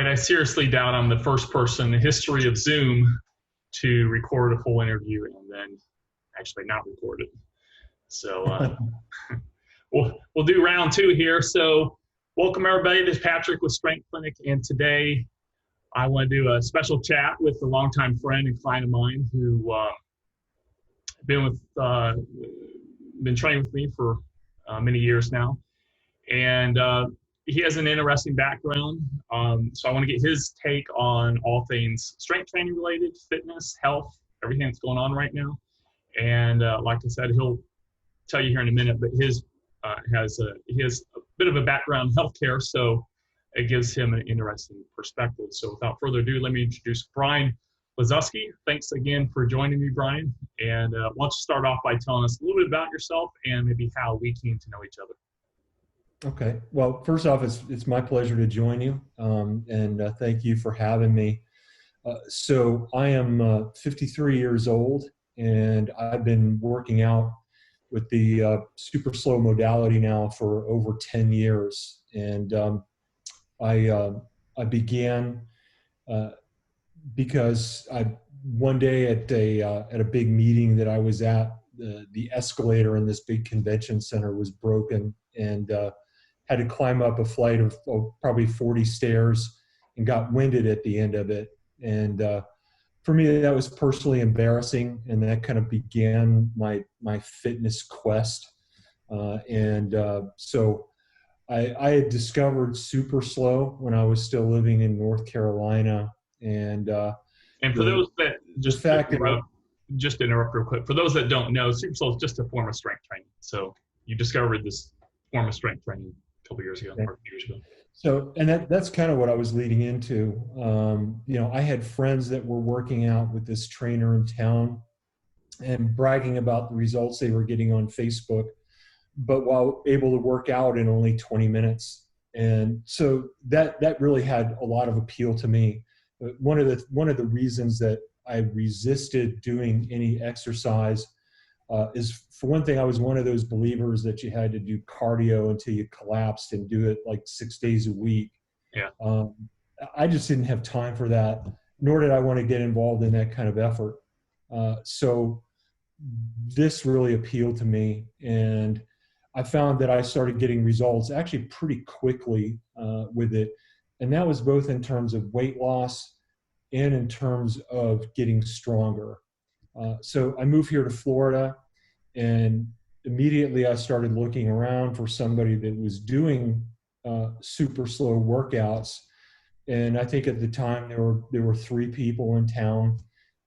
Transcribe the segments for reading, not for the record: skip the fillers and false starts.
I seriously doubt I'm the first person in the history of Zoom to record a full interview and then actually not record it. So we'll do round two here. So welcome everybody. This is Patrick with Strength Clinic, and today I want to do a special chat with a longtime friend and client of mine who been training with me for many years now, and he has an interesting background. So I want to get his take on all things strength training related, fitness, health, everything that's going on right now. And like I said, he'll tell you here in a minute, but he has a bit of a background in healthcare, so it gives him an interesting perspective. So without further ado, let me introduce Brian Lazusky. Thanks again for joining me, Brian. And why don't you start off by telling us a little bit about yourself and maybe how we came to know each other. Okay. Well, first off, it's my pleasure to join you, and thank you for having me. So I am 53 years old, and I've been working out with the super slow modality now for over 10 years. And I began because one day at a big meeting that I was at, the escalator in this big convention center was broken, and had to climb up a flight of probably 40 stairs and got winded at the end of it. And for me, that was personally embarrassing, and that kind of began my fitness quest. So I had discovered super slow when I was still living in North Carolina. And for those that just to interrupt real quick, for those that don't know, super slow is just a form of strength training. So you discovered this form of strength training a couple years ago, or a few years ago. So, and that's kind of what I was leading into. I had friends that were working out with this trainer in town and bragging about the results they were getting on Facebook, but while able to work out in only 20 minutes. And so that really had a lot of appeal to me. One of the reasons that I resisted doing any exercise is, for one thing, I was one of those believers that you had to do cardio until you collapsed and do it like 6 days a week. Yeah. I just didn't have time for that, nor did I want to get involved in that kind of effort. So this really appealed to me, and I found that I started getting results actually pretty quickly with it. And that was both in terms of weight loss and in terms of getting stronger. So I moved here to Florida, and immediately I started looking around for somebody that was doing super slow workouts. And I think at the time there were 3 people in town.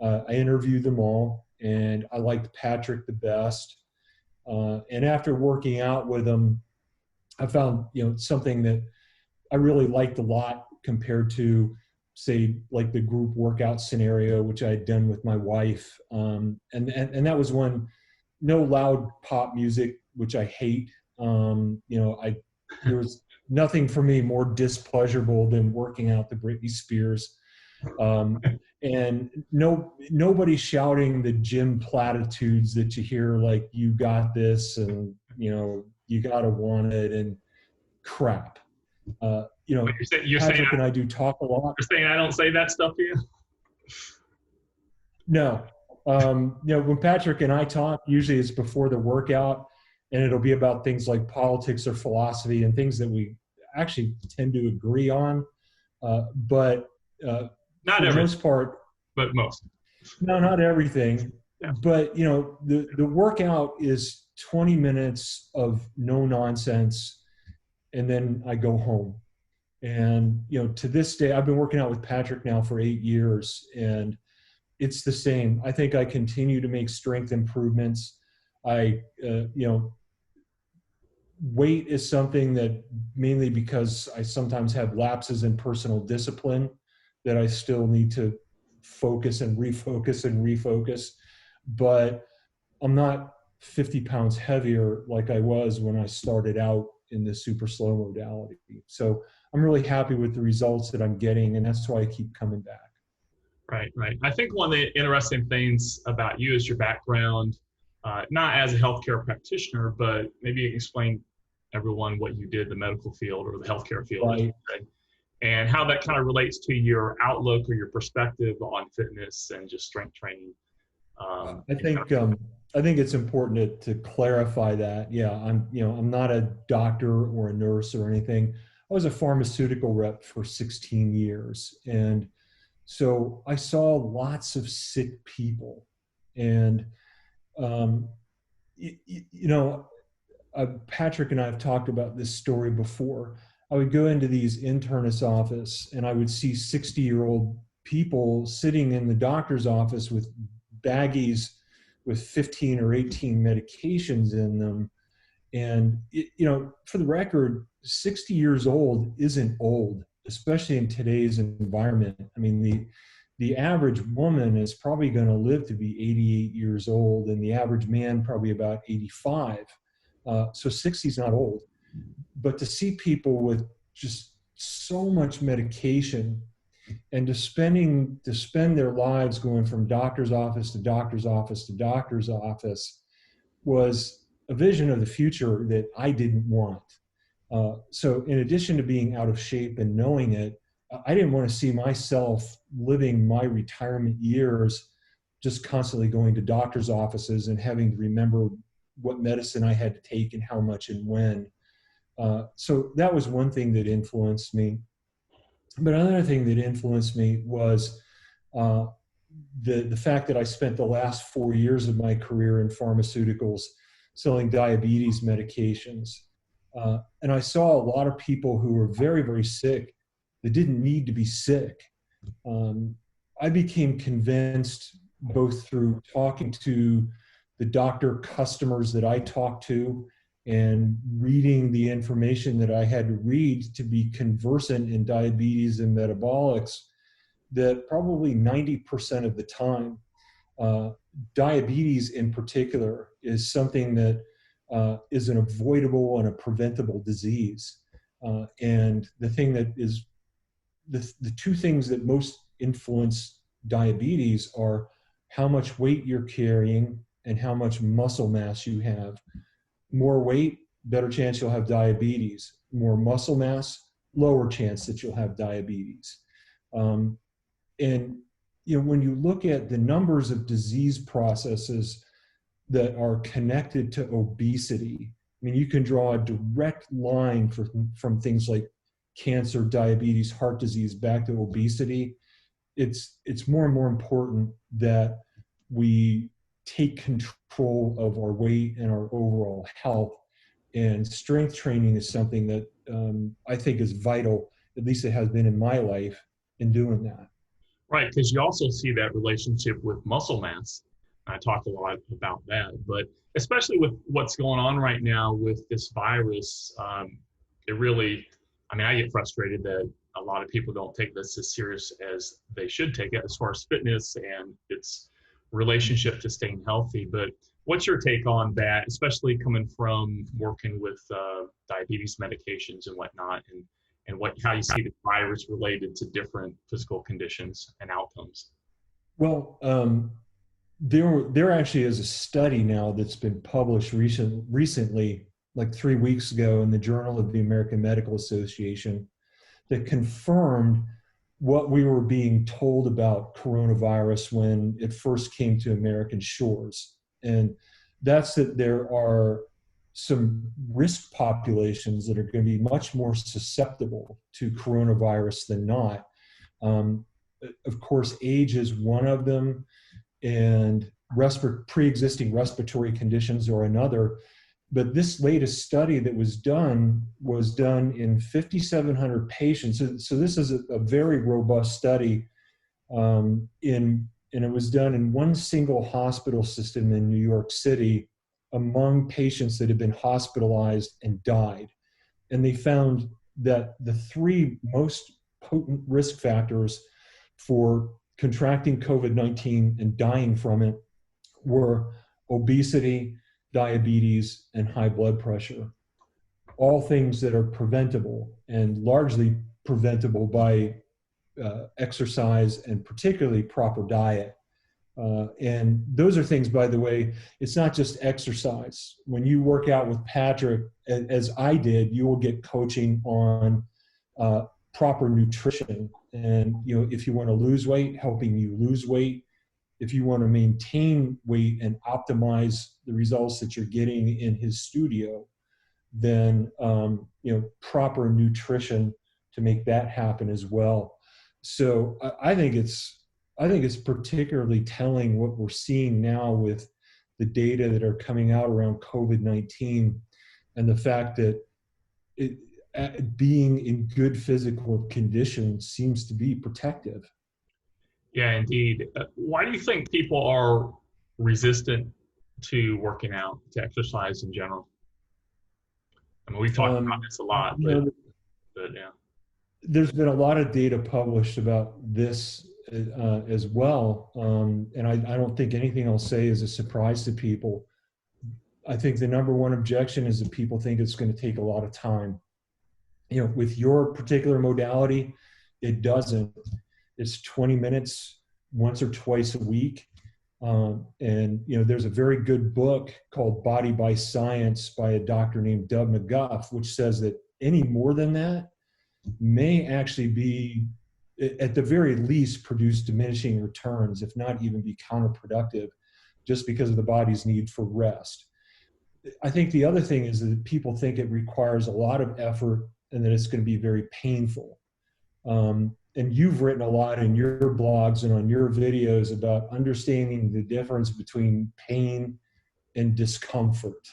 I interviewed them all, and I liked Patrick the best. And after working out with him, I found something that I really liked a lot compared to, say, like the group workout scenario, which I had done with my wife. And that was one, no loud pop music, which I hate. There was nothing for me more displeasurable than working out the Britney Spears. And nobody shouting the gym platitudes that you hear, like, you got this, and, you gotta want it, and crap. Patrick and I do talk a lot. You're saying I don't say that stuff to you? No. When Patrick and I talk, usually it's before the workout, and it'll be about things like politics or philosophy and things that we actually tend to agree on. But not for the everything, most part, but most. No, not everything. Yeah. But the workout is 20 minutes of no nonsense, and then I go home. And to this day, I've been working out with Patrick now for 8 years, and it's the same. I think I continue to make strength improvements. Weight is something that, mainly because I sometimes have lapses in personal discipline, that I still need to focus and refocus. But I'm not 50 pounds heavier like I was when I started out in the super slow modality. So I'm really happy with the results that I'm getting, and that's why I keep coming back. Right. I think one of the interesting things about you is your background, not as a healthcare practitioner, but maybe you can explain everyone what you did in the medical field or the healthcare field. Right. and how that kind of relates to your outlook or your perspective on fitness and just strength training. I think I think it's important to clarify that. Yeah, I'm not a doctor or a nurse or anything. I was a pharmaceutical rep for 16 years, and so I saw lots of sick people, and um, you know, Patrick and I have talked about this story before. I would go into these internist office and I would see 60-year-old people sitting in the doctor's office with baggies with 15 or 18 medications in them. And, for the record, 60 years old isn't old, especially in today's environment. I mean, the average woman is probably going to live to be 88 years old, and the average man probably about 85. So 60 is not old. But to see people with just so much medication and to spend their lives going from doctor's office to doctor's office to doctor's office was a vision of the future that I didn't want. So in addition to being out of shape and knowing it, I didn't want to see myself living my retirement years just constantly going to doctor's offices and having to remember what medicine I had to take and how much and when. So that was one thing that influenced me. But another thing that influenced me was the fact that I spent the last 4 years of my career in pharmaceuticals selling diabetes medications. And I saw a lot of people who were very, very sick that didn't need to be sick. I became convinced, both through talking to the doctor customers that I talked to and reading the information that I had to read to be conversant in diabetes and metabolics, that probably 90% of the time, diabetes in particular is something that is an avoidable and a preventable disease. And the thing that is, the two things that most influence diabetes are how much weight you're carrying and how much muscle mass you have. More weight, better chance you'll have diabetes. More muscle mass, lower chance that you'll have diabetes. And when you look at the numbers of disease processes that are connected to obesity, I mean, you can draw a direct line from things like cancer, diabetes, heart disease back to obesity. It's more and more important that we take control of our weight and our overall health. And strength training is something that I think is vital, at least it has been in my life, in doing that. Right, because you also see that relationship with muscle mass. I talk a lot about that, but especially with what's going on right now with this virus, it really, I get frustrated that a lot of people don't take this as serious as they should take it as far as fitness and its relationship to staying healthy. But what's your take on that, especially coming from working with diabetes medications and whatnot, and how you see the virus related to different physical conditions and outcomes? Well, there actually is a study now that's been published recently, like 3 weeks ago, in the Journal of the American Medical Association, that confirmed what we were being told about coronavirus when it first came to American shores. And that's that there are some risk populations that are going to be much more susceptible to coronavirus than not. Of course, age is one of them, and pre-existing respiratory conditions are another. But this latest study that was done in 5,700 patients. So this is a very robust study, and it was done in one single hospital system in New York City among patients that had been hospitalized and died. And they found that the three most potent risk factors for contracting COVID-19 and dying from it were obesity, diabetes, and high blood pressure. All things that are preventable, and largely preventable by exercise and particularly proper diet. And those are things, by the way, it's not just exercise. When you work out with Patrick, as I did, you will get coaching on proper nutrition. And, you know, if you want to lose weight, helping you lose weight. If you want to maintain weight and optimize the results that you're getting in his studio, then, you know, proper nutrition to make that happen as well. So I think it's particularly telling what we're seeing now with the data that are coming out around COVID-19, and the fact that being in good physical condition seems to be protective. Yeah, indeed. Why do you think people are resistant to working out, to exercise in general? I mean, we've talked about this a lot, You know, but yeah. there's been a lot of data published about this as well, and I don't think anything I'll say is a surprise to people. I think the number one objection is that people think it's going to take a lot of time. You know, with your particular modality, it doesn't. It's 20 minutes once or twice a week. And, you know, there's a very good book called Body by Science by a doctor named Doug McGuff, which says that any more than that may actually be, at the very least, produce diminishing returns, if not even be counterproductive, just because of the body's need for rest. I think the other thing is that people think it requires a lot of effort and that it's going to be very painful. And you've written a lot in your blogs and on your videos about understanding the difference between pain and discomfort.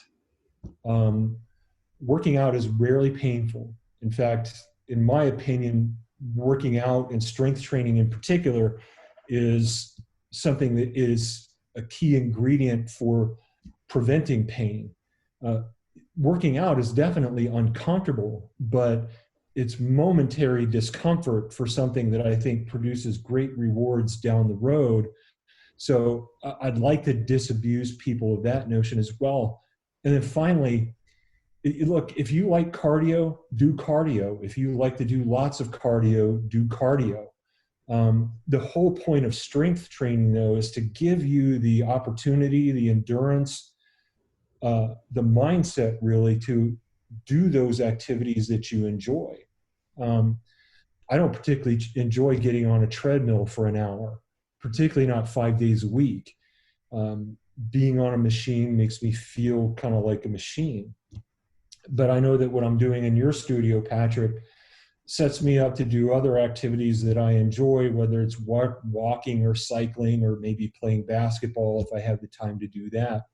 Working out is rarely painful. In fact, in my opinion, working out and strength training in particular is something that is a key ingredient for preventing pain. Working out is definitely uncomfortable, but it's momentary discomfort for something that I think produces great rewards down the road. So I'd like to disabuse people of that notion as well. And then finally, look, if you like cardio, do cardio. If you like to do lots of cardio, do cardio. The whole point of strength training, though, is to give you the opportunity, the endurance, the mindset really to do those activities that you enjoy. I don't particularly enjoy getting on a treadmill for an hour, particularly not 5 days a week. Being on a machine makes me feel kind of like a machine. But I know that what I'm doing in your studio, Patrick, sets me up to do other activities that I enjoy, whether it's walking or cycling or maybe playing basketball if I have the time to do that.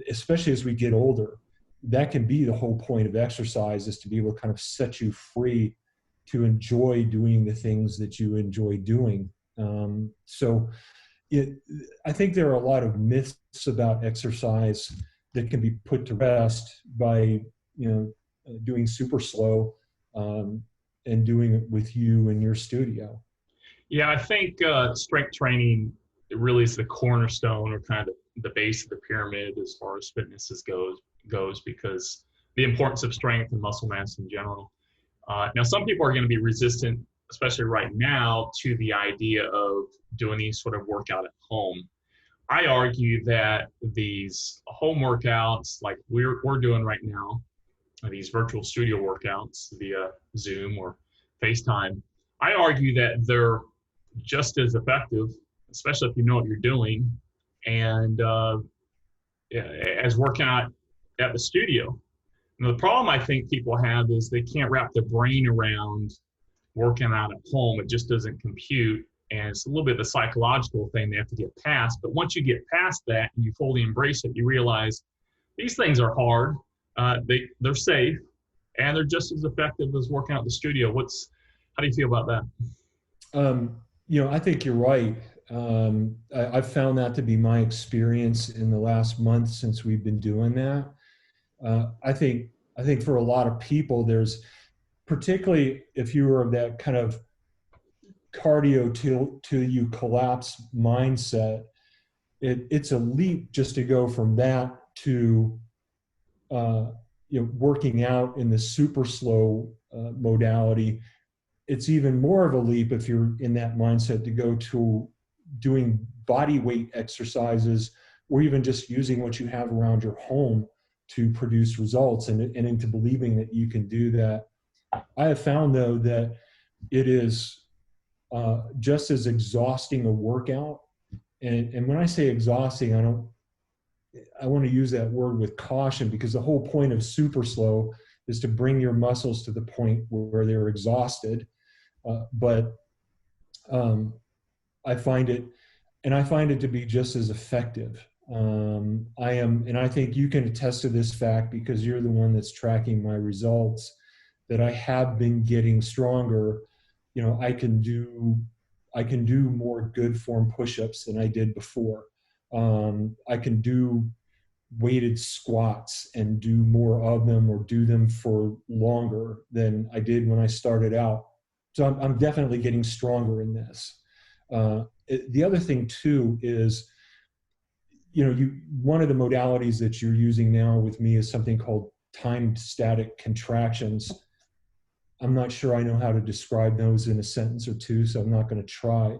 Especially as we get older, that can be the whole point of exercise, is to be able to kind of set you free to enjoy doing the things that you enjoy doing. I think there are a lot of myths about exercise that can be put to rest by, you know, doing super slow and doing it with you in your studio. Yeah, I think strength training really is the cornerstone, or kind of the base of the pyramid as far as fitness goes, because the importance of strength and muscle mass in general. Now, some people are going to be resistant, especially right now, to the idea of doing these sort of workout at home. I argue that these home workouts, like we're doing right now, these virtual studio workouts via Zoom or FaceTime, I argue that they're just as effective, especially if you know what you're doing, and as working out at the studio. Now, the problem I think people have is they can't wrap their brain around working out at home. It just doesn't compute. And it's a little bit of a psychological thing they have to get past. But once you get past that and you fully embrace it, you realize these things are hard. They're safe, and they're just as effective as working out in the studio. How do you feel about that? You know, I think you're right. I've found that to be my experience in the last month since we've been doing that. I think for a lot of people, there's, particularly if you were of that kind of cardio till you collapse mindset, it's a leap just to go from that to you know, working out in the super slow modality. It's even more of a leap if you're in that mindset to go to doing body weight exercises, or even just using what you have around your home to produce results, and into believing that you can do that. I have found, though, that it is just as exhausting a workout. And when I say exhausting, I want to use that word with caution, because the whole point of super slow is to bring your muscles to the point where they're exhausted. But I find it, and I find it to be just as effective. And I think you can attest to this fact because you're the one that's tracking my results, that I have been getting stronger. You know, I can do more good form push-ups than I did before. I can do weighted squats and do more of them, or do them for longer than I did when I started out. So I'm definitely getting stronger in this. The other thing too is, you know, one of the modalities that you're using now with me is something called timed static contractions. I'm not sure I know how to describe those in a sentence or two, so I'm not going to try.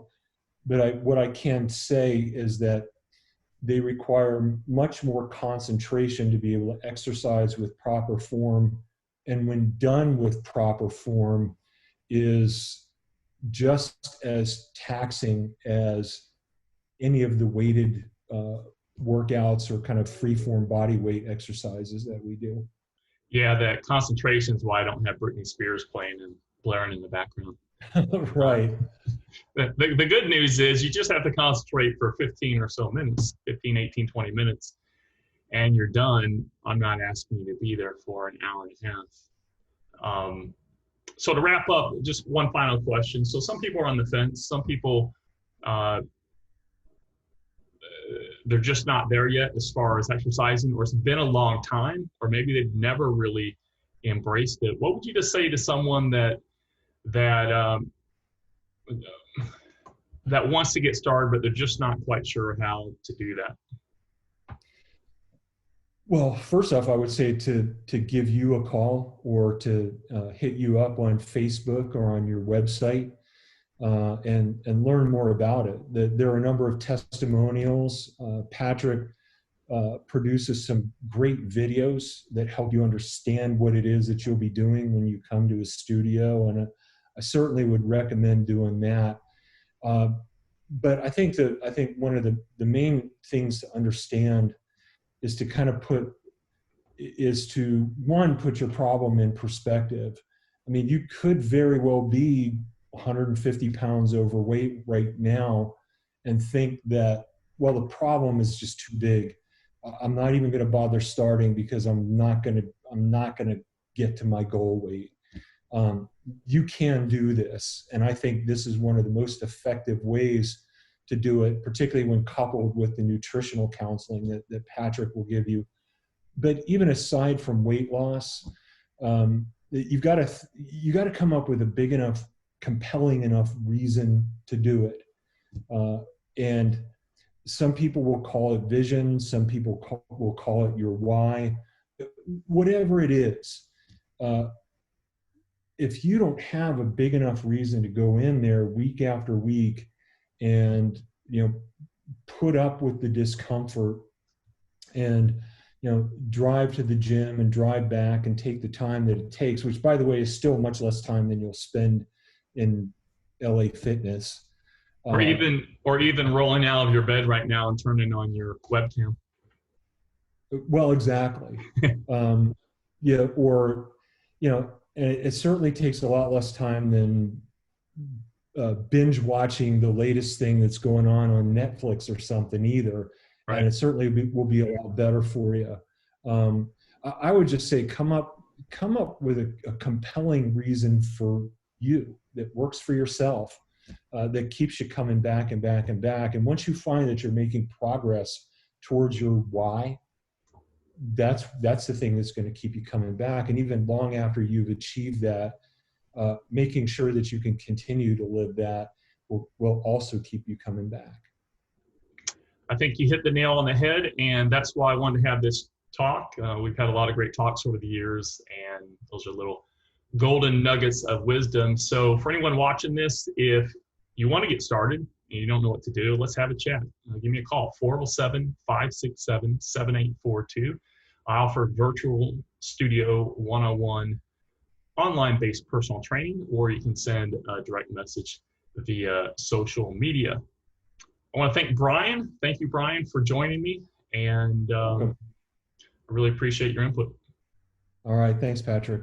But what I can say is that they require much more concentration to be able to exercise with proper form. And when done with proper form, is just as taxing as any of the weighted workouts or kind of free form body weight exercises that we do. Yeah, that concentration is why I don't have Britney Spears playing and blaring in the background. Right. The good news is you just have to concentrate for 15 or so minutes, 15, 18, 20 minutes, and you're done. I'm not asking you to be there for an hour and a half. So to wrap up, just one final question. So some people are on the fence. Some people, they're just not there yet as far as exercising, or it's been a long time, or maybe they've never really embraced it. What would you just say to someone that that wants to get started, but they're just not quite sure how to do that? Well, first off, I would say to give you a call, or to hit you up on Facebook or on your website, and learn more about it. There are a number of testimonials. Patrick produces some great videos that help you understand what it is that you'll be doing when you come to a studio, and I certainly would recommend doing that. But I think one of the main things to understand is to kind of put your problem in perspective. I mean, you could very well be 150 pounds overweight right now and think that, well, the problem is just too big. I'm not even going to bother starting because I'm not going to get to my goal weight. You can do this. And I think this is one of the most effective ways to do it, particularly when coupled with the nutritional counseling that Patrick will give you. But even aside from weight loss, you've got to come up with a big enough, compelling enough reason to do it. And some people will call it vision. Some people will call it your why. Whatever it is, if you don't have a big enough reason to go in there week after week and, you know, put up with the discomfort and, you know, drive to the gym and drive back and take the time that it takes, which, by the way, is still much less time than you'll spend in LA Fitness. Or even rolling out of your bed right now and turning on your webcam. Well, exactly. Yeah, or, you know, it certainly takes a lot less time than binge watching the latest thing that's going on Netflix or something either. Right. And it certainly will be a lot better for you. I would just say come up with a compelling reason for you that works for yourself, that keeps you coming back and back and back. And once you find that you're making progress towards your why, that's the thing that's going to keep you coming back. And even long after you've achieved that, making sure that you can continue to live that will also keep you coming back. I think you hit the nail on the head, and that's why I wanted to have this talk. We've had a lot of great talks over the years, and those are little golden nuggets of wisdom. So for anyone watching this, if you want to get started and you don't know what to do, let's have a chat. Give me a call, 407-567-7842. I offer virtual studio one-on-one online-based personal training, or you can send a direct message via social media. I want to thank Brian. Thank you, Brian, for joining me, and I really appreciate your input. All right. Thanks, Patrick.